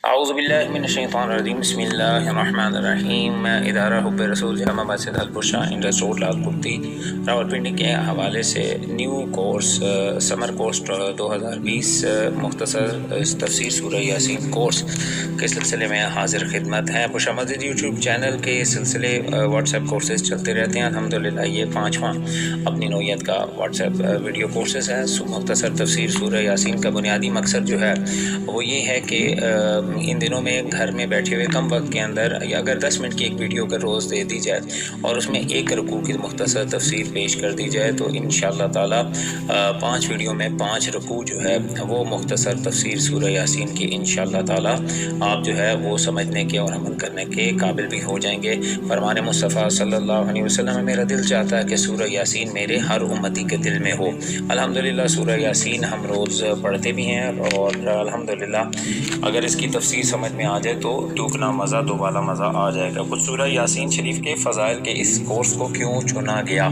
اعوذ باللہ من الشیطان الرجیم بسم اللہ الرحمن الرحیم ادارہ حب رسول جامع مسجد البشرا انڈس روڈ لالپورتی راولپنڈی کے حوالے سے نیو کورس سمر کورس 2020 مختصر تفسیر سورہ یاسین کورس کے سلسلے میں حاضر خدمت ہیں۔ بشرا مسجد یوٹیوب چینل کے سلسلے واٹس ایپ کورسز چلتے رہتے ہیں۔ الحمدللہ یہ 5واں اپنی نوعیت کا واٹس ایپ ویڈیو کورسز ہے۔ مختصر تفسیر سورہ یاسین کا بنیادی مقصد جو ہے وہ یہ ہے کہ ان دنوں میں گھر میں بیٹھے ہوئے کم وقت کے اندر اگر 10 منٹ کی ایک ویڈیو اگر روز دے دی جائے اور اس میں ایک رکوع کی مختصر تفسیر پیش کر دی جائے تو انشاءاللہ تعالی 5 ویڈیو میں 5 رکوع جو ہے وہ مختصر تفسیر سورہ یاسین کی انشاءاللہ تعالی آپ جو ہے وہ سمجھنے کے اور عمل کرنے کے قابل بھی ہو جائیں گے۔ فرمان مصطفیٰ صلی اللہ علیہ وسلم میرا دل چاہتا ہے کہ سورہ یاسین میرے ہر امتی کے دل میں ہو۔ الحمدللہ سورہ یاسین ہم روز پڑھتے بھی ہیں اور الحمدللہ اگر اس کی تفسیر سمجھ میں آ جائے تو دوگنا مزہ دوبالا مزہ آ جائے گا۔ کچھ سورہ یاسین شریف کے فضائل کے اس کورس کو کیوں چنا گیا؟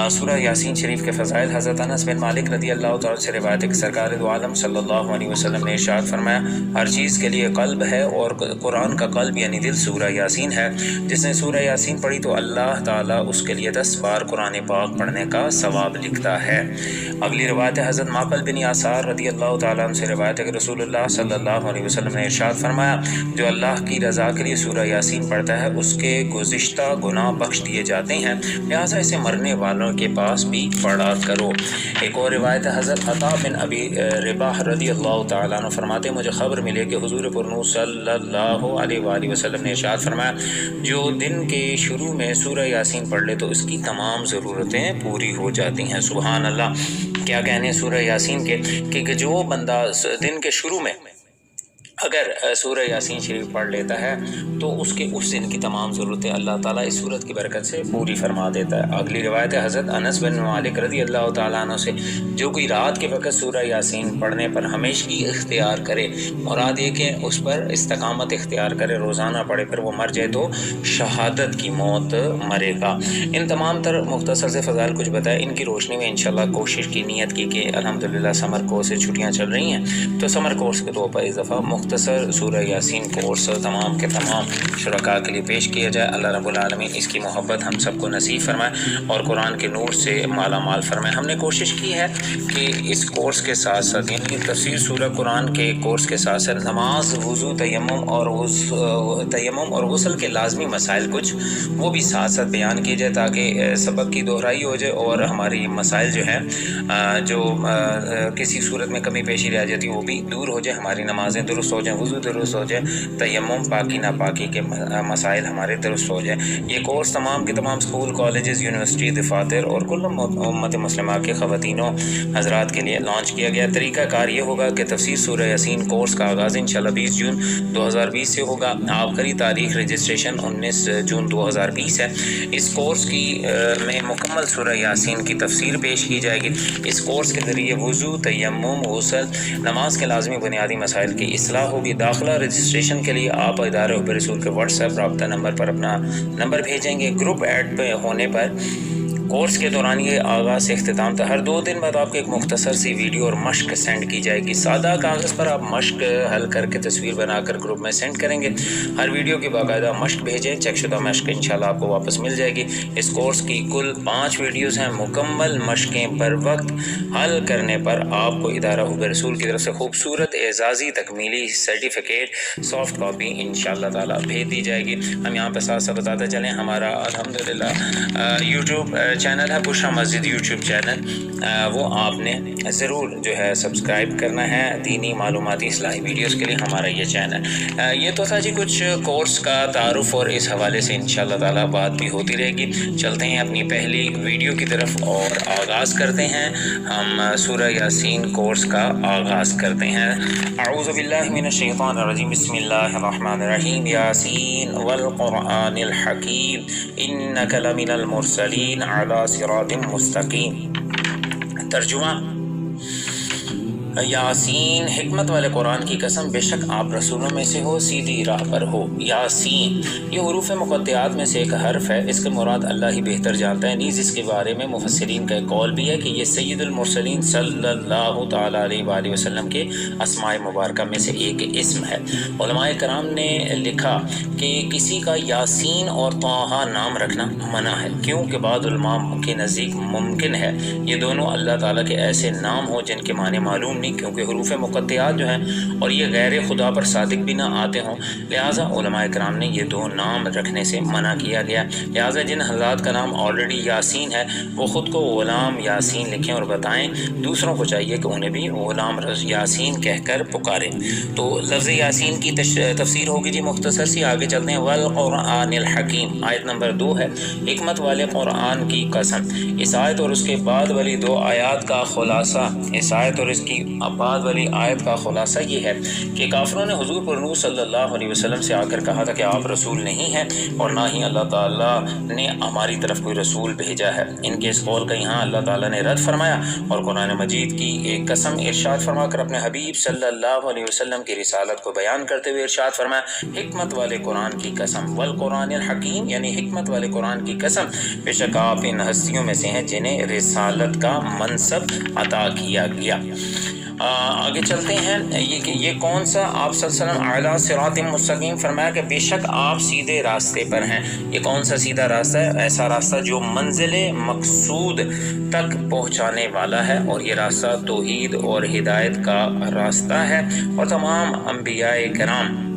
سورہ یاسین شریف کے فضائل۔ حضرت انس بن مالک رضی اللہ تعالیٰ سے روایت ہے کہ سرکار دو عالم صلی اللہ علیہ وسلم نے ارشاد فرمایا ہر چیز کے لیے قلب ہے اور قرآن کا قلب یعنی دل سورہ یاسین ہے۔ جس نے سورہ یاسین پڑھی تو اللہ تعالیٰ اس کے لیے 10 بار قرآن پاک پڑھنے کا ثواب لکھتا ہے۔ اگلی روایت ہے حضرت معقل بن یسار رضی اللہ تعالیٰ عنہ سے روایت ہے کہ رسول اللہ صلی اللہ علیہ وسلم نے ارشاد فرمایا جو اللہ کی رضا کے لیے سورہ یاسین پڑھتا ہے اس کے گزشتہ گناہ بخش دیے جاتے ہیں، لہٰذا اسے مرنے والوں کے پاس بھی پڑھا کرو۔ ایک اور روایت ہے حضرت عطا بن ابی رباح رضی اللہ تعالیٰ عنہ فرماتے ہیں مجھے خبر ملے کہ حضور پرنور صلی اللہ علیہ وآلہ وسلم نے ارشاد فرمایا جو دن کے شروع میں سورہ یاسین پڑھ لے تو اس کی تمام ضرورتیں پوری ہو جاتی ہیں۔ سبحان اللہ، کیا کہنے سورہ یاسین کے کہ جو بندہ دن کے شروع میں اگر سورہ یاسین شریف پڑھ لیتا ہے تو اس کے اس دن کی تمام ضرورتیں اللہ تعالیٰ اس سورت کی برکت سے پوری فرما دیتا ہے۔ اگلی روایت ہے حضرت انس بن مالک رضی اللہ تعالیٰ عنہ سے جو کوئی رات کے وقت سورہ یاسین پڑھنے پر ہمیشگی اختیار کرے، مراد یہ کہ اس پر استقامت اختیار کرے، روزانہ پڑھے، پھر وہ مر جائے تو شہادت کی موت مرے گا۔ ان تمام تر مختصر سے فضائل کچھ بتائے، ان کی روشنی میں انشاءاللہ کوشش کی نیت کی کہ الحمدللہ سمر کورس سے چھٹیاں چل رہی ہیں تو سمر کورس کے 2 پر اضافہ مختصر سورہ یاسین کورس تمام کے تمام شرکاء کے لیے پیش کیا جائے۔ اللہ رب العالمین اس کی محبت ہم سب کو نصیب فرمائے اور قرآن کے نور سے مالا مال فرمائے۔ ہم نے کوشش کی ہے کہ اس کورس کے ساتھ ساتھ یعنی تفسیر سورہ قرآن کے کورس کے ساتھ ساتھ نماز، وضو، تیمم اور غسل کے لازمی مسائل کچھ وہ بھی ساتھ ساتھ بیان کیے جائے تاکہ سبق کی دہرائی ہو جائے اور ہماری مسائل جو ہیں جو کسی صورت میں کمی پیشی رہ جاتی ہے وہ بھی دور ہو جائے، ہماری نمازیں درست ہو جائیں، وضو درست ہو جائے، تیمم، پاکی ناپاکی کے مسائل ہمارے درست ہو جائیں۔ یہ کورس تمام کے تمام اسکول، کالجز، یونیورسٹی، دفاتر اور کل امت مسلمہ کے خواتینوں حضرات کے لیے لانچ کیا گیا۔ طریقہ کار یہ ہوگا کہ تفسیر سورہ یاسین کورس کا آغاز انشاءاللہ 20 جون 2020 سے ہوگا۔ آخری تاریخ رجسٹریشن 19 جون 2020 ہے۔ اس کورس کی میں مکمل سورہ یاسین کی تفسیر پیش کی جائے گی۔ اس کورس کے ذریعے وضو، تیمم، غسل، نماز کے لازمی بنیادی مسائل کی اصلاح ہوگی۔ داخلہ رجسٹریشن کے لیے آپ ادارہ حب رسول کے واٹس ایپ رابطہ نمبر پر اپنا نمبر بھیجیں گے۔ گروپ ایڈ پہ ہونے پر کورس کے دوران یہ آغاز سے اختتام تھا ہر 2 دن بعد آپ کو ایک مختصر سی ویڈیو اور مشق سینڈ کی جائے گی۔ سادہ کاغذ پر آپ مشق حل کر کے تصویر بنا کر گروپ میں سینڈ کریں گے۔ ہر ویڈیو کی باقاعدہ مشق بھیجیں، چیک شدہ مشق انشاءاللہ آپ کو واپس مل جائے گی۔ اس کورس کی کل 5 ویڈیوز ہیں۔ مکمل مشقیں پر وقت حل کرنے پر آپ کو ادارہ حب رسول کی طرف سے خوبصورت اعزازی تکمیلی سرٹیفکیٹ سافٹ کاپی انشاءاللہ تعالی بھیج دی جائے گی۔ ہم یہاں پہ ساتھ ساتھ بتاتے چلیں ہمارا الحمدللہ یوٹیوب چینل ہے بشرا مسجد یوٹیوب چینل، وہ آپ نے ضرور جو ہے سبسکرائب کرنا ہے دینی معلوماتی اصلاحی ویڈیوز کے لیے ہمارا یہ چینل۔ یہ تو تھا جی کچھ کورس کا تعارف اور اس حوالے سے انشاءاللہ تعالی بات بھی ہوتی رہے گی۔ چلتے ہیں اپنی پہلی ویڈیو کی طرف اور آغاز کرتے ہیں۔ ہم سورہ یاسین کورس کا آغاز کرتے ہیں۔ اعوذ باللہ من الشیطان الرجیم بسم اللہ الرحمن الرحیم یاسین والقرآن الحکیم انک لمن المرسلین علی صراط مستقیم۔ ترجمہ یاسین، حکمت والے قرآن کی قسم، بے شک آپ رسولوں میں سے ہو، سیدھی راہ پر ہو۔ یاسین یہ حروف مقطعات میں سے ایک حرف ہے، اس کے مراد اللہ ہی بہتر جانتا ہے۔ نیز اس کے بارے میں مفسرین کا ایک قول بھی ہے کہ یہ سید المرسلین صلی اللہ تعالیٰ علیہ وآلہ وسلم کے اسماء مبارکہ میں سے ایک اسم ہے۔ علماء کرام نے لکھا کہ کسی کا یاسین اور طٰہٰ نام رکھنا منع ہے، کیونکہ بعض علماء کے نزدیک ممکن ہے یہ دونوں اللہ تعالیٰ کے ایسے نام ہوں جن کے معنی معلوم نہیں، کیونکہ حروف مقطعات جو ہیں اور یہ غیر خدا پر صادق بھی نہ آتے ہوں، لہٰذا علماء کرام نے یہ دو نام رکھنے سے منع کیا گیا۔ لہٰذا جن حضرات کا نام آلریڈی یاسین ہے وہ خود کو غلام یاسین لکھیں اور بتائیں، دوسروں کو چاہیے کہ انہیں بھی غلام یاسین کہہ کر پکاریں۔ تو لفظ یاسین کی تفسیر ہوگی جی مختصر سی، آگے چلتے ہیں۔ والقرآن الحکیم آیت نمبر 2 ہے، حکمت والے قرآن کی قسم۔ اس آیت اور اس کے بعد والی دو آیات کا خلاصہ، اس آیت اور اس کی بعد والی آیت کا خلاصہ یہ ہے کہ کافروں نے حضور پر نور صلی اللہ علیہ وسلم سے آ کر کہا تھا کہ آپ رسول نہیں ہیں اور نہ ہی اللہ تعالیٰ نے ہماری طرف کوئی رسول بھیجا ہے۔ ان کے اس قول کا یہاں اللہ تعالیٰ نے رد فرمایا اور قرآن مجید کی ایک قسم ارشاد فرما کر اپنے حبیب صلی اللہ علیہ وسلم کی رسالت کو بیان کرتے ہوئے ارشاد فرمایا، حکمت والے قرآن کی قسم، والقرآن الحکیم یعنی حکمت والے قرآن کی قسم، بے شک آپ ان ہستیوں میں سے ہیں جنہیں رسالت کا منصب عطا کیا گیا۔ آگے چلتے ہیں، یہ کون سا؟ آپ صلی اللہ علیہ وسلم اعلیٰ صراط مستقیم فرمایا کہ بے شک آپ سیدھے راستے پر ہیں۔ یہ کون سا سیدھا راستہ ہے؟ ایسا راستہ جو منزل مقصود تک پہنچانے والا ہے، اور یہ راستہ توحید اور ہدایت کا راستہ ہے، اور تمام انبیاء کرام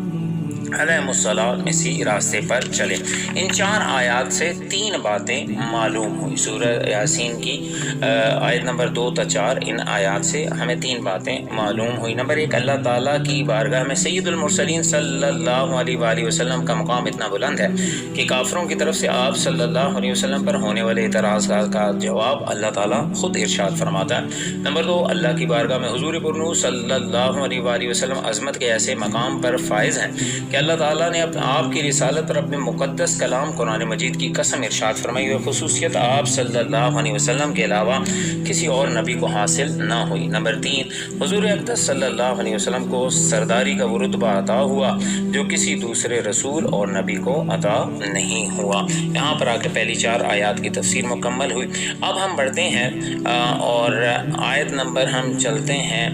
علیہ السلام اسی راستے پر چلے۔ ان 4 آیات سے 3 باتیں معلوم ہوئی۔ سورہ یاسین کی آیت نمبر 2 تا 4، ان آیات سے ہمیں 3 باتیں معلوم ہوئی۔ نمبر 1، اللہ تعالیٰ کی بارگاہ میں سید المرسلین صلی اللہ علیہ وآلہ وسلم کا مقام اتنا بلند ہے کہ کافروں کی طرف سے آپ صلی اللہ علیہ وسلم پر ہونے والے اعتراضات کا جواب اللہ تعالیٰ خود ارشاد فرماتا ہے۔ نمبر 2، اللہ کی بارگاہ میں حضور پر نور صلی اللہ علیہ وآلہ وسلم عظمت کے ایسے مقام پر فائز ہیں کہ اللہ تعالیٰ نے آپ کی رسالت پر اپنے مقدس کلام قرآن مجید کی قسم ارشاد فرمائی ہوئی، خصوصیت آپ صلی اللہ علیہ وسلم کے علاوہ کسی اور نبی کو حاصل نہ ہوئی۔ نمبر 3، حضور اقدس صلی اللہ علیہ وسلم کو سرداری کا وہ رتبہ عطا ہوا جو کسی دوسرے رسول اور نبی کو عطا نہیں ہوا۔ یہاں پر آ کے پہلی 4 آیات کی تفسیر مکمل ہوئی۔ اب ہم بڑھتے ہیں اور آیت نمبر ہم چلتے ہیں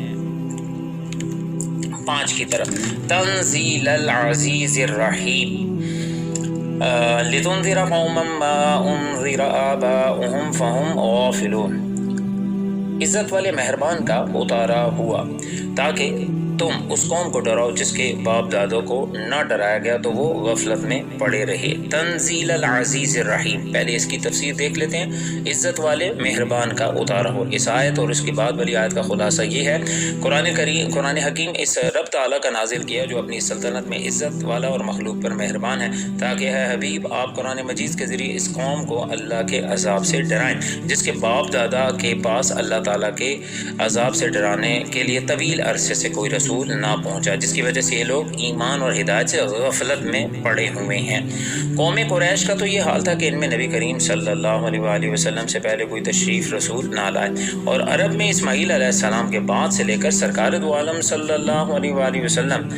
5 کی طرف۔ تنزیل العزیز الرحیم لتنذر قوما ما انذر آباؤہم فہم غافلون، عزت والے مہربان کا اتارا ہوا تاکہ تم اس قوم کو ڈراؤ جس کے باپ دادوں کو نہ ڈرایا گیا تو وہ غفلت میں پڑے رہے۔ تنزیل العزیز الرحیم، پہلے اس کی تفسیر دیکھ لیتے ہیں۔ عزت والے مہربان کا اتارا ہوا، اس آیت اور اس کے بعد والی آیت کا خلاصہ یہ ہے، قرآن حکیم اس رب تعالیٰ کا نازل کیا جو اپنی سلطنت میں عزت والا اور مخلوق پر مہربان ہے، تاکہ ہے حبیب آپ قرآن مجید کے ذریعے اس قوم کو اللہ کے عذاب سے ڈرائیں جس کے باپ دادا کے پاس اللہ تعالیٰ کے عذاب سے ڈرانے کے لیے طویل عرصے سے کوئی رسول نہ پہنچا، جس کی وجہ سے یہ لوگ ایمان اور ہدایت سے غفلت میں پڑے ہوئے ہیں۔ قوم قریش کا تو یہ حال تھا کہ ان میں نبی کریم صلی اللہ علیہ وآلہ وسلم سے پہلے کوئی تشریف رسول نہ لائے، اور عرب میں اسماعیل علیہ السلام کے بعد سے لے کر سرکار دو عالم صلی اللہ علیہ وآلہ وسلم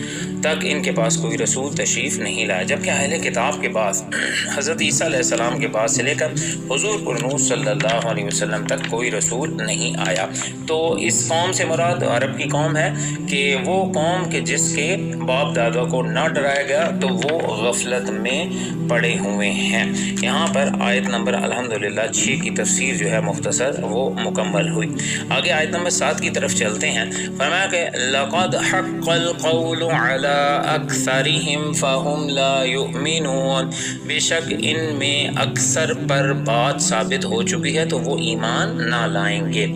تک ان کے پاس کوئی رسول تشریف نہیں لائے، جبکہ اہل کتاب کے بعد حضرت عیسیٰ علیہ السلام کے بعد سے لے کر حضور پر نور صلی اللہ علیہ وسلم تک کوئی رسول نہیں آیا۔ تو اس قوم سے مراد عرب کی قوم ہے کہ وہ قوم کے جس کے باپ دادا کو نہ ڈرایا گیا تو وہ غفلت میں پڑے ہوئے ہیں۔ یہاں پر آیت نمبر الحمدللہ 6 کی تفسیر جو ہے مختصر وہ مکمل ہوئی۔ آگے آیت نمبر 7 کی طرف چلتے ہیں۔ فرمایا کہ لَقَدْ حَقَّ الْقَوْلُ عَلَىٰ أَكْثَرِهِمْ فَهُمْ لَا يُؤْمِنُونَ، بے شک ان میں اکثر پر بات ثابت ہو چکی ہے تو وہ ایمان نہ لائیں گے۔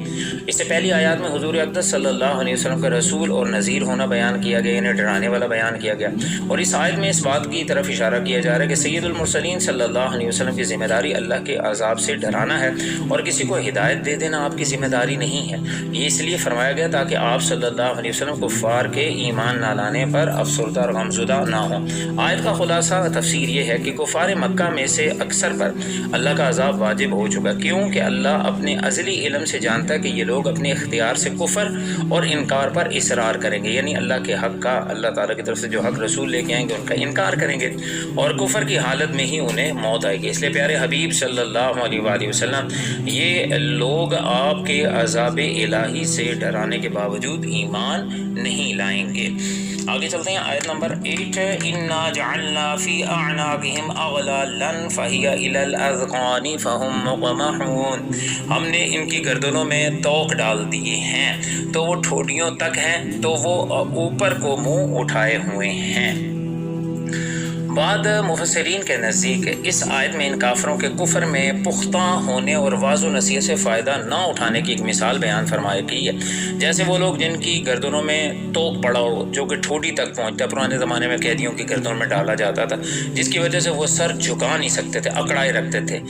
اس سے پہلی آیات میں حضور اقدس صلی اللہ علیہ وسلم کا رسول اور نذیر نذیر ہونا بیان کیا گیا، انہیں ڈرانے والا بیان کیا گیا۔ اور اس آیت میں اس بات کی طرف اشارہ کیا جا رہا ہے کہ سید المرسلین صلی اللہ علیہ وسلم کی ذمہ داری اللہ کے عذاب سے ڈرانا ہے، اور کسی کو ہدایت دے دینا آپ کی ذمہ داری نہیں ہے۔ یہ اس لیے فرمایا گیا تاکہ آپ صلی اللہ علیہ وسلم کفار کے ایمان نہ لانے پر افسردہ اور غمزدہ نہ ہوں۔ آیت کا خلاصہ تفسیر یہ ہے کہ کفار مکہ میں سے اکثر پر اللہ کا عذاب واجب ہو چکا، کیونکہ اللہ اپنے ازلی علم سے جانتا ہے کہ یہ لوگ اپنے اختیار سے کفر اور انکار پر اصرار کریں گے، یعنی اللہ کے حق کا، اللہ تعالیٰ کی طرف سے جو حق رسول لے کے آئیں گے ان کا انکار کریں گے، اور کفر کی حالت میں ہی انہیں موت آئے گی۔ اس لیے پیارے حبیب صلی اللہ علیہ وآلہ وسلم یہ لوگ آپ کے عذاب الہی سے ڈرانے کے باوجود ایمان نہیں لائیں گے۔ آگے چلتے ہیں آیت نمبر 8، اِنَّا جَعَلْنَا فِي أَعْنَاقِهِمْ أَغْلَالًا فَهِيَ إِلَى الْأَذْقَانِ فَهُمْ مُقْمَحُونَ، ہم نے ان کی گردنوں میں طوق ڈال دیے ہیں تو وہ ٹھوڈیوں تک ہیں، تو وہ اوپر کو منہ اٹھائے ہوئے ہیں۔ بعد مفسرین کے نزدیک اس آیت میں ان کافروں کے کفر میں پختہ ہونے اور واض و نصیحت سے فائدہ نہ اٹھانے کی ایک مثال بیان فرمائی گئی ہے، جیسے وہ لوگ جن کی گردنوں میں توق پڑا ہو جو کہ ٹھوڈی تک پہنچتا، پرانے زمانے میں قیدیوں کی گردنوں میں ڈالا جاتا تھا، جس کی وجہ سے وہ سر جھکا نہیں سکتے تھے، اکڑائے رکھتے تھے۔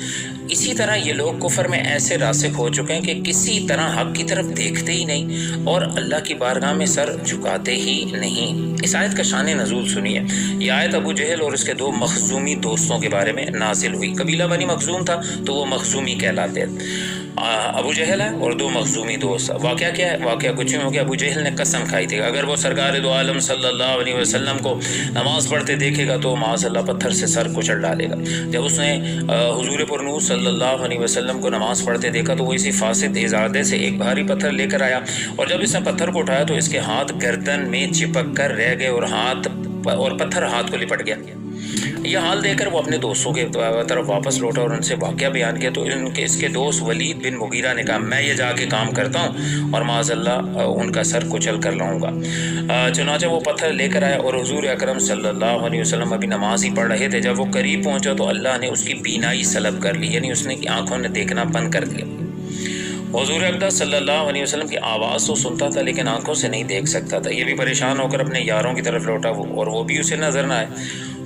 اسی طرح یہ لوگ کفر میں ایسے راسخ ہو چکے ہیں کہ کسی طرح حق کی طرف دیکھتے ہی نہیں اور اللہ کی بارگاہ میں سر جھکاتے ہی نہیں۔ اس آیت کا شان نزول سنیے۔ یہ آیت ابو جہل اور اس کے دو مخزومی دوستوں کے بارے میں نازل ہوئی۔ قبیلہ بنی مخزوم تھا تو وہ مخزومی کہلاتے ہیں۔ ابو جہل ہے اور دو مخزومی دوست۔ واقعہ کیا ہے؟ واقعہ کچھ یوں ہو کہ ابو جہل نے قسم کھائی تھی اگر وہ سرکار دو عالم صلی اللہ علیہ وسلم کو نماز پڑھتے دیکھے گا تو معاذ اللہ پتھر سے سر کچل ڈالے گا۔ جب اس نے حضور پرنور صلی اللہ علیہ وسلم کو نماز پڑھتے دیکھا تو وہ اسی فاسد ارادے سے ایک بھاری پتھر لے کر آیا، اور جب اس نے پتھر کو اٹھایا تو اس کے ہاتھ گردن میں چپک کر رہ گئے اور پتھر ہاتھ کو لپٹ گیا۔ یہ حال دیکھ کر وہ اپنے دوستوں کے طرف واپس لوٹا اور ان سے واقعہ بیان کیا، تو اس کے دوست ولید بن مغیرہ نے کہا میں یہ جا کے کام کرتا ہوں اور معاذ اللہ ان کا سر کچل کر لاؤں گا۔ چنانچہ وہ پتھر لے کر آیا اور حضور اکرم صلی اللہ علیہ وسلم ابھی نماز ہی پڑھ رہے تھے۔ جب وہ قریب پہنچا تو اللہ نے اس کی بینائی سلب کر لی، یعنی اس نے آنکھوں نے دیکھنا بند کر دیا۔ حضور اقدس صلی اللہ علیہ وسلم کی آواز تو سنتا تھا لیکن آنکھوں سے نہیں دیکھ سکتا تھا۔ یہ بھی پریشان ہو کر اپنے یاروں کی طرف لوٹا اور وہ بھی اسے نظر نہ آئے،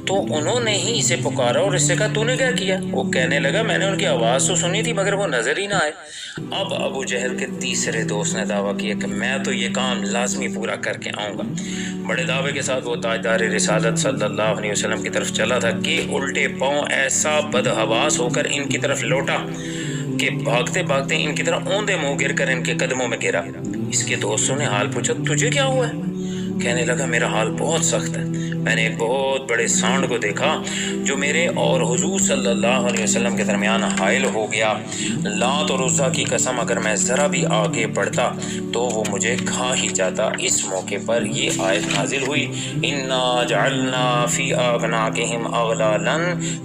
تو انہوں نے ہی اسے پکارا اور اس سے کہا تو نے کیا کیا؟ وہ کہنے لگا میں نے ان کی آواز تو سنی تھی مگر وہ نظر ہی نہ آئے۔ اب ابو جہل کے تیسرے دوست نے دعویٰ کیا کہ میں تو یہ کام لازمی پورا کر کے آؤں گا۔ بڑے دعوے کے ساتھ وہ تاجدار رسالت صلی اللہ علیہ وسلم کی طرف چلا تھا کہ الٹے پاؤں ایسا بدحواس ہو کر ان کی طرف لوٹا کہ بھاگتے بھاگتے ان کی طرف اوندے منہ گر کر ان کے قدموں میں گرا۔ اس کے دوستوں نے حال پوچھا تجھے کیا ہوا ہے؟ کہنے لگا میرا حال بہت سخت ہے، میں نے ایک بہت بڑے سانڈ کو دیکھا جو میرے اور حضور صلی اللہ علیہ وسلم کے درمیان حائل ہو گیا۔ لات اور عزا کی قسم اگر میں ذرا بھی آگے بڑھتا تو وہ مجھے کھا ہی جاتا۔ اس موقع پر یہ آیت نازل ہوئی انا جعلنا فی اعناقہم اغلالا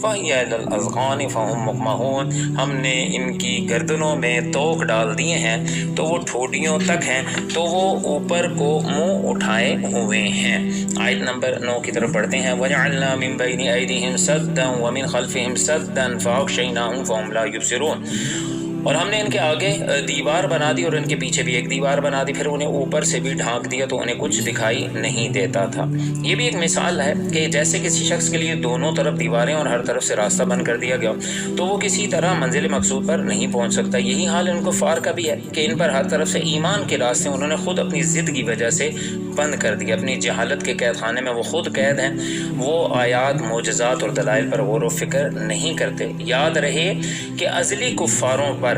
فہی الی الاذقان فہم مقمحون، ہم نے ان کی گردنوں میں توق ڈال دیے ہیں تو وہ ٹھوڈیوں تک ہیں، تو وہ اوپر کو منہ اٹھائے ہوئے ہیں۔ آیت نمبر 9 کی طرف پڑھتے ہیں وَجَعَلْنَا مِن بَيْنِ أَيْدِيهِمْ سَدًّا وَمِنْ خَلْفِهِمْ سَدًّا فَأَغْشَيْنَاهُمْ فَهُمْ لَا يُبْصِرُونَ، اور ہم نے ان کے آگے دیوار بنا دی اور ان کے پیچھے بھی ایک دیوار بنا دی، پھر انہیں اوپر سے بھی ڈھانک دیا تو انہیں کچھ دکھائی نہیں دیتا تھا۔ یہ بھی ایک مثال ہے کہ جیسے کسی شخص کے لیے دونوں طرف دیواریں اور ہر طرف سے راستہ بند کر دیا گیا تو وہ کسی طرح منزل مقصود پر نہیں پہنچ سکتا۔ یہی حال ان کفار کا بھی ہے کہ ان پر ہر طرف سے ایمان کے راستے انہوں نے خود اپنی ضد کی وجہ سے بند کر دیا۔ اپنی جہالت کے قید خانے میں وہ خود قید ہیں، وہ آیات معجزات اور دلائل پر غور و فکر نہیں کرتے۔ یاد رہے کہ ازلی کفاروں پر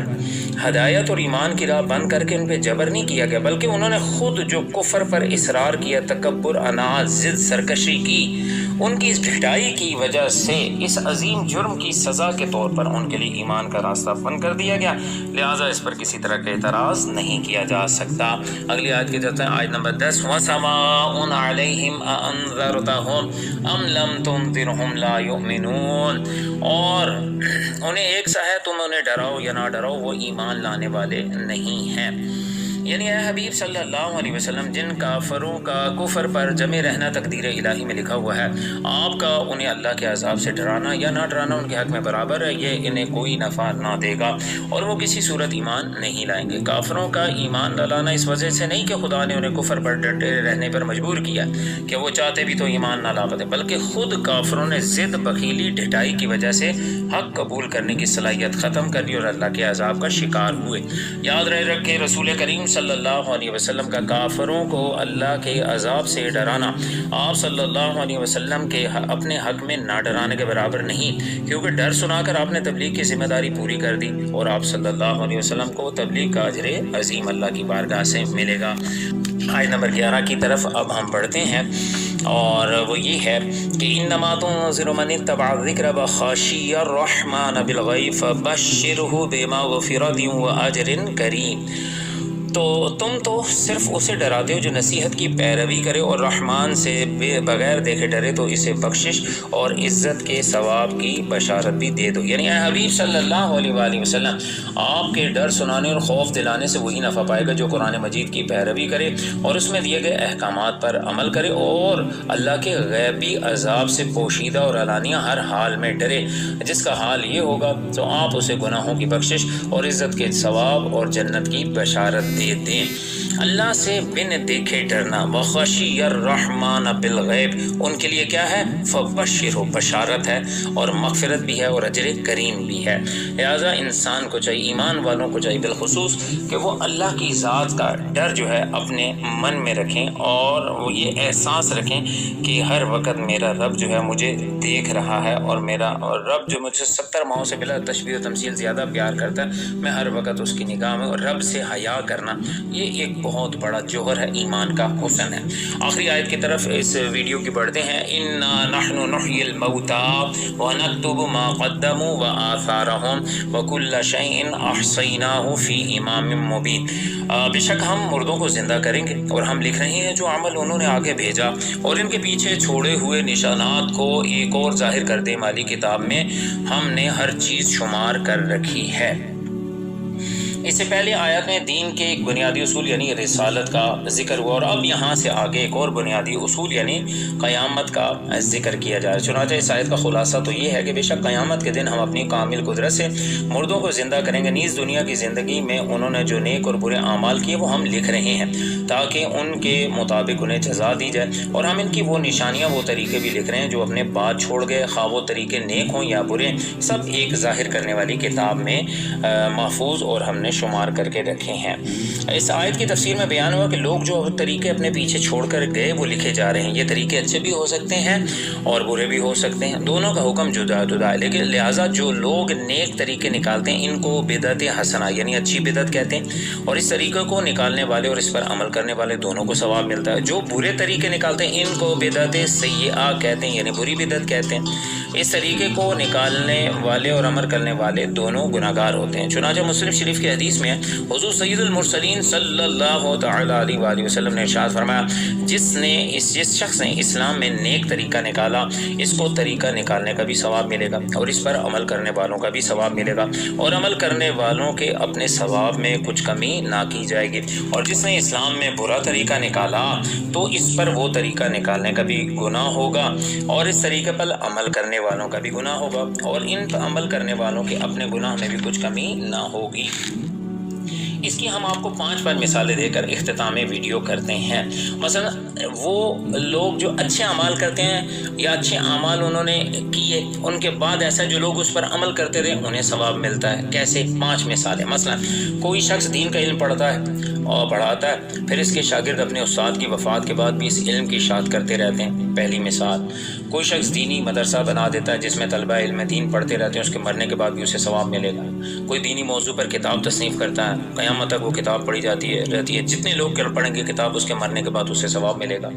ہدایت اور ایمان کی راہ بند کر کے ان پہ جبر نہیں کیا گیا، بلکہ انہوں نے خود جو کفر پر اصرار کیا، تکبر، اناد، ضد، سرکشی کی، ان کی اس ڈھٹائی کی وجہ سے اس عظیم جرم کی سزا کے طور پر ان کے لیے ایمان کا راستہ بند کر دیا گیا، لہٰذا اس پر کسی طرح کا اعتراض نہیں کیا جا سکتا۔ اگلی آیت کی جاتے ہیں آیت نمبر 10 وَسَوَاءٌ عَلَيْهِمْ أَأَنذَرْتَهُمْ أَمْ لَمْ تُنذِرْهُمْ لَا يُؤْمِنُونَ، اور انہیں ایک سا ہے تم انہیں ڈراؤ یا نہ ڈراؤ وہ ایمان لانے والے نہیں ہیں۔ یعنی اے حبیب صلی اللہ علیہ وسلم، جن کافروں کا کفر پر جمع رہنا تقدیر الہی میں لکھا ہوا ہے، آپ کا انہیں اللہ کے عذاب سے ڈرانا یا نہ ڈرانا ان کے حق میں برابر ہے، یہ انہیں کوئی نفع نہ دے گا اور وہ کسی صورت ایمان نہیں لائیں گے۔ کافروں کا ایمان نہ لانا اس وجہ سے نہیں کہ خدا نے انہیں کفر پر ڈٹے رہنے پر مجبور کیا کہ وہ چاہتے بھی تو ایمان نہ لا پاتے، بلکہ خود کافروں نے ضد، بخیلی، ڈھٹائی کی وجہ سے حق قبول کرنے کی صلاحیت ختم کر دی اور اللہ کے عذاب کا شکار ہوئے۔ یاد رکھیں، رسول کریم صلی اللہ علیہ وسلم کا کافروں کو اللہ کے عذاب سے ڈرانا آپ صلی اللہ علیہ وسلم کے اپنے حق میں نہ ڈرانے کے برابر نہیں، کیونکہ ڈر سنا کر آپ نے تبلیغ کی ذمہ داری پوری کر دی اور آپ صلی اللہ علیہ وسلم کو تبلیغ کا اجر عظیم اللہ کی بارگاہ سے ملے گا۔ آیت نمبر 11 کی طرف اب ہم بڑھتے ہیں، اور وہ یہ ہے کہ انما تنذر من اتبع الذکر وخشی الرحمن بالغیب فبشرہ بمغفرۃ واجر کریم۔ تو تم تو صرف اسے ڈراتے ہو جو نصیحت کی پیروی کرے اور رحمان سے بغیر دیکھے ڈرے، تو اسے بخشش اور عزت کے ثواب کی بشارت بھی دے دو۔ یعنی اے حبیب صلی اللہ علیہ وآلہ وسلم، آپ کے ڈر سنانے اور خوف دلانے سے وہی نفع پائے گا جو قرآن مجید کی پیروی کرے اور اس میں دیے گئے احکامات پر عمل کرے اور اللہ کے غیبی عذاب سے پوشیدہ اور علانیہ ہر حال میں ڈرے، جس کا حال یہ ہوگا تو آپ اسے گناہوں کی بخشش اور عزت کے ثواب اور جنت کی بشارت دے دیں۔ اللہ سے بن دیکھے ڈرنا، وخشی الرحمن بالغیب، ان کے لیے کیا ہے؟ فبشرہ، بشارت ہے اور مغفرت بھی ہے اور اجر کریم بھی ہے۔ لہٰذا انسان کو چاہیے، ایمان والوں کو چاہیے بالخصوص، کہ وہ اللہ کی ذات کا ڈر جو ہے اپنے من میں رکھیں اور وہ یہ احساس رکھیں کہ ہر وقت میرا رب جو ہے مجھے دیکھ رہا ہے اور میرا رب جو مجھ سے 70 ماہوں سے بلا تشبیہ و تمثیل زیادہ پیار کرتا ہے، میں ہر وقت اس کی نگاہ میں، اور رب سے حیا کرنا یہ ایک بہت بڑا جوہر ہے، ایمان کا حسن ہے۔ آخری آیت کی طرف اس ویڈیو کی بڑھتے ہیں۔ انا نحن نحیی الموتى ونکتب ما قدموا وآثارهم وکل شیء احصیناہ فی امام مبین۔ بے شک ہم مردوں کو زندہ کریں گے اور ہم لکھ رہے ہیں جو عمل انہوں نے آگے بھیجا اور ان کے پیچھے چھوڑے ہوئے نشانات کو ایک اور ظاہر کر دے مالی کتاب میں ہم نے ہر چیز شمار کر رکھی ہے۔ اس سے پہلے آیت میں دین کے ایک بنیادی اصول یعنی رسالت کا ذکر ہوا، اور اب یہاں سے آگے ایک اور بنیادی اصول یعنی قیامت کا ذکر کیا جا رہا ہے۔ چنانچہ اس آیت کا خلاصہ تو یہ ہے کہ بے شک قیامت کے دن ہم اپنی کامل قدرت سے مردوں کو زندہ کریں گے، نیز دنیا کی زندگی میں انہوں نے جو نیک اور برے اعمال کیے وہ ہم لکھ رہے ہیں تاکہ ان کے مطابق انہیں جزا دی جائے، اور ہم ان کی وہ نشانیاں، وہ طریقے بھی لکھ رہے ہیں جو اپنے بعد چھوڑ گئے، خواہ وہ طریقے نیک ہوں یا برے، سب ایک ظاہر کرنے والی کتاب میں محفوظ اور ہم نے شمار کر کے رکھے ہیں۔ اس آیت کی تفسیر میں بیان ہوا کہ لوگ جو طریقے اپنے پیچھے چھوڑ کر گئے وہ لکھے جا رہے ہیں۔ یہ طریقے اچھے بھی ہو سکتے ہیں اور برے بھی ہو سکتے ہیں، دونوں کا حکم جدا جدا ہے، لیکن لہٰذا جو لوگ نیک طریقے نکالتے ہیں ان کو بدعت حسنہ یعنی اچھی بدعت کہتے ہیں، اور اس طریقے کو نکالنے والے اور اس پر عمل کرنے والے دونوں کو ثواب ملتا ہے۔ جو برے طریقے نکالتے ہیں ان کو بدعت سیئہ کہتے ہیں یعنی بری بدعت کہتے ہیں۔ اس طریقے کو نکالنے والے اور عمل کرنے والے دونوں گناہگار ہوتے ہیں۔ چنانچہ مسلم شریف کی حدیث میں حضور سید المرسلین صلی اللہ تعالی علیہ وآلہ وسلم نے ارشاد فرمایا، جس شخص نے اسلام میں نیک طریقہ نکالا اس کو طریقہ نکالنے کا بھی ثواب ملے گا اور اس پر عمل کرنے والوں کا بھی ثواب ملے گا، اور عمل کرنے والوں کے اپنے ثواب میں کچھ کمی نہ کی جائے گی۔ اور جس نے اسلام میں برا طریقہ نکالا تو اس پر وہ طریقہ نکالنے کا بھی گناہ ہوگا اور اس طریقے پر عمل کرنے والوں کا بھی گناہ ہوگا، اور ان پر عمل کرنے والوں کے اپنے گناہ میں بھی کچھ کمی نہ ہوگی۔ اس کی ہم آپ کو 5 مثالیں دے کر اختتام ویڈیو کرتے ہیں۔ مثلا وہ لوگ جو اچھے اعمال کرتے ہیں یا اچھے اعمال انہوں نے کیے، ان کے بعد ایسا جو لوگ اس پر عمل کرتے رہے انہیں ثواب ملتا ہے۔ کیسے؟ 5 مثالیں۔ مثلا کوئی شخص دین کا علم پڑھتا ہے اور پڑھاتا ہے، پھر اس کے شاگرد اپنے استاد کی وفات کے بعد بھی اس علم کی اشاعت کرتے رہتے ہیں، پہلی مثال۔ کوئی شخص دینی مدرسہ بنا دیتا ہے جس میں طلبہ علم دین پڑھتے رہتے ہیں، اس کے مرنے کے بعد بھی اسے ثواب ملے گا۔ کوئی دینی موضوع پر کتاب تصنیف کرتا ہے، قیامت تک وہ کتاب پڑھی رہتی ہے، جتنے لوگ پڑھیں گے کتاب اس کے مرنے کے بعد اسے ثواب ملے گا۔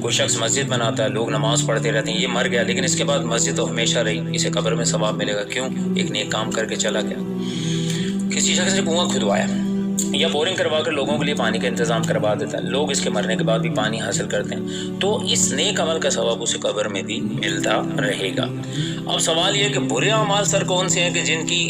کوئی شخص مسجد بناتا ہے، لوگ نماز پڑھتے رہتے ہیں، یہ مر گیا لیکن اس کے بعد مسجد تو ہمیشہ رہی، اسے قبر میں ثواب ملے گا۔ کیوں؟ ایک نیک کام کر کے چلا گیا۔ کسی شخص نے کنواں کھدوایا یا بورنگ کروا کر لوگوں کے لیے پانی کا انتظام کروا دیتا ہے، لوگ اس کے مرنے کے بعد بھی پانی حاصل کرتے ہیں، تو اس نیک عمل کا ثواب اسے قبر میں بھی ملتا رہے گا۔ اب سوال یہ ہے کہ برے اعمال سر کون سے ہیں کہ جن کی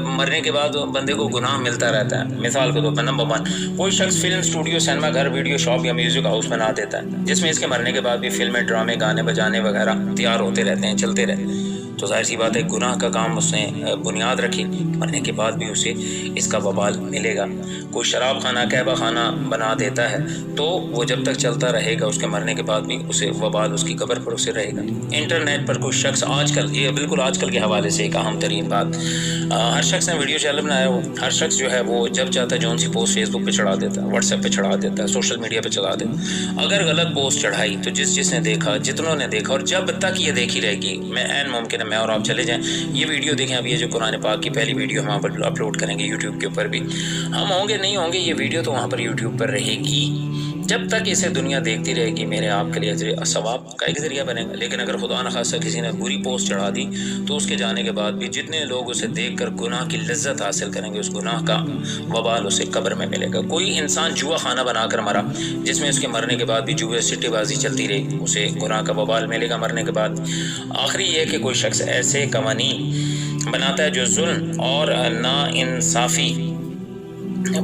مرنے کے بعد بندے کو گناہ ملتا رہتا ہے؟ مثال کے طور پر نمبر 1، کوئی شخص فلم اسٹوڈیو، سینما گھر، ویڈیو شاپ یا میوزک ہاؤس بنا دیتا ہے، جس میں اس کے مرنے کے بعد بھی فلمیں، ڈرامے، گانے بجانے وغیرہ تیار ہوتے رہتے ہیں، چلتے رہتے ہیں، تو ظاہر سی بات ہے گناہ کا کام اس نے بنیاد رکھی، مرنے کے بعد بھی اسے اس کا وبال ملے گا۔ کوئی شراب خانہ، کعبہ خانہ بنا دیتا ہے تو وہ جب تک چلتا رہے گا، اس کے مرنے کے بعد بھی اسے وبال اس کی قبر پر اسے رہے گا۔ انٹرنیٹ پر کوئی شخص آج کل، یہ بالکل آج کل کے حوالے سے ایک اہم ترین بات، ہر شخص نے ویڈیو چینل بنایا ہو، ہر شخص جو ہے وہ جب چاہتا ہے جون سی پوسٹ فیس بک پہ چڑھا دیتا ہے، واٹس ایپ پہ چڑھا دیتا ہے، سوشل میڈیا پہ چڑھا دیتا ہے۔ اگر غلط پوسٹ چڑھائی تو جس نے دیکھا، جتنوں نے دیکھا، اور جب تک یہ دیکھی رہے گی، میں عین ممکن ہے میں اور آپ چلے جائیں یہ ویڈیو دیکھیں، اب یہ جو قرآن پاک کی پہلی ویڈیو ہم وہاں پر اپلوڈ کریں گے یوٹیوب کے اوپر بھی، ہم ہوں گے نہیں ہوں گے، یہ ویڈیو تو وہاں پر یوٹیوب پر رہے گی، جب تک اسے دنیا دیکھتی رہے گی میرے آپ کے لیے ثواب کا ایک ذریعہ بنے گا۔ لیکن اگر خدا نخواستہ کسی نے بری پوسٹ چڑھا دی تو اس کے جانے کے بعد بھی جتنے لوگ اسے دیکھ کر گناہ کی لذت حاصل کریں گے، اس گناہ کا وبال اسے قبر میں ملے گا۔ کوئی انسان جوا خانہ بنا کر مرا، جس میں اس کے مرنے کے بعد بھی جوئے سٹے بازی چلتی رہی، اسے گناہ کا وبال ملے گا مرنے کے بعد۔ آخری یہ کہ کوئی شخص ایسے قوانین بناتا ہے جو ظلم اور ناانصافی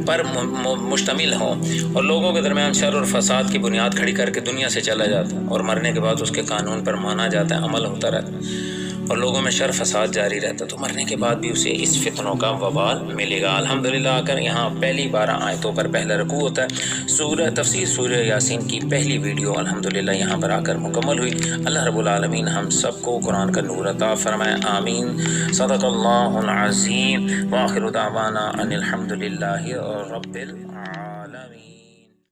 پر مشتمل ہوں اور لوگوں کے درمیان شر اور فساد کی بنیاد کھڑی کر کے دنیا سے چلا جاتا ہے، اور مرنے کے بعد اس کے قانون پر مانا جاتا ہے، عمل ہوتا رہتا ہے، اور لوگوں میں شر فساد جاری رہتا ہے، تو مرنے کے بعد بھی اسے اس فتنوں کا وبال ملے گا۔ الحمدللہ آ کر یہاں پہلی 12 آیتوں پر پہلا رکوع ہوتا ہے، تفسیر سورہ یاسین کی پہلی ویڈیو الحمدللہ یہاں پر آ کر مکمل ہوئی۔ اللہ رب العالمین ہم سب کو قرآن کا نور عطا فرمائے، آمین۔ صدق اللہ العظیم، وآخر دعوانا ان الحمدللہ رب العالمین۔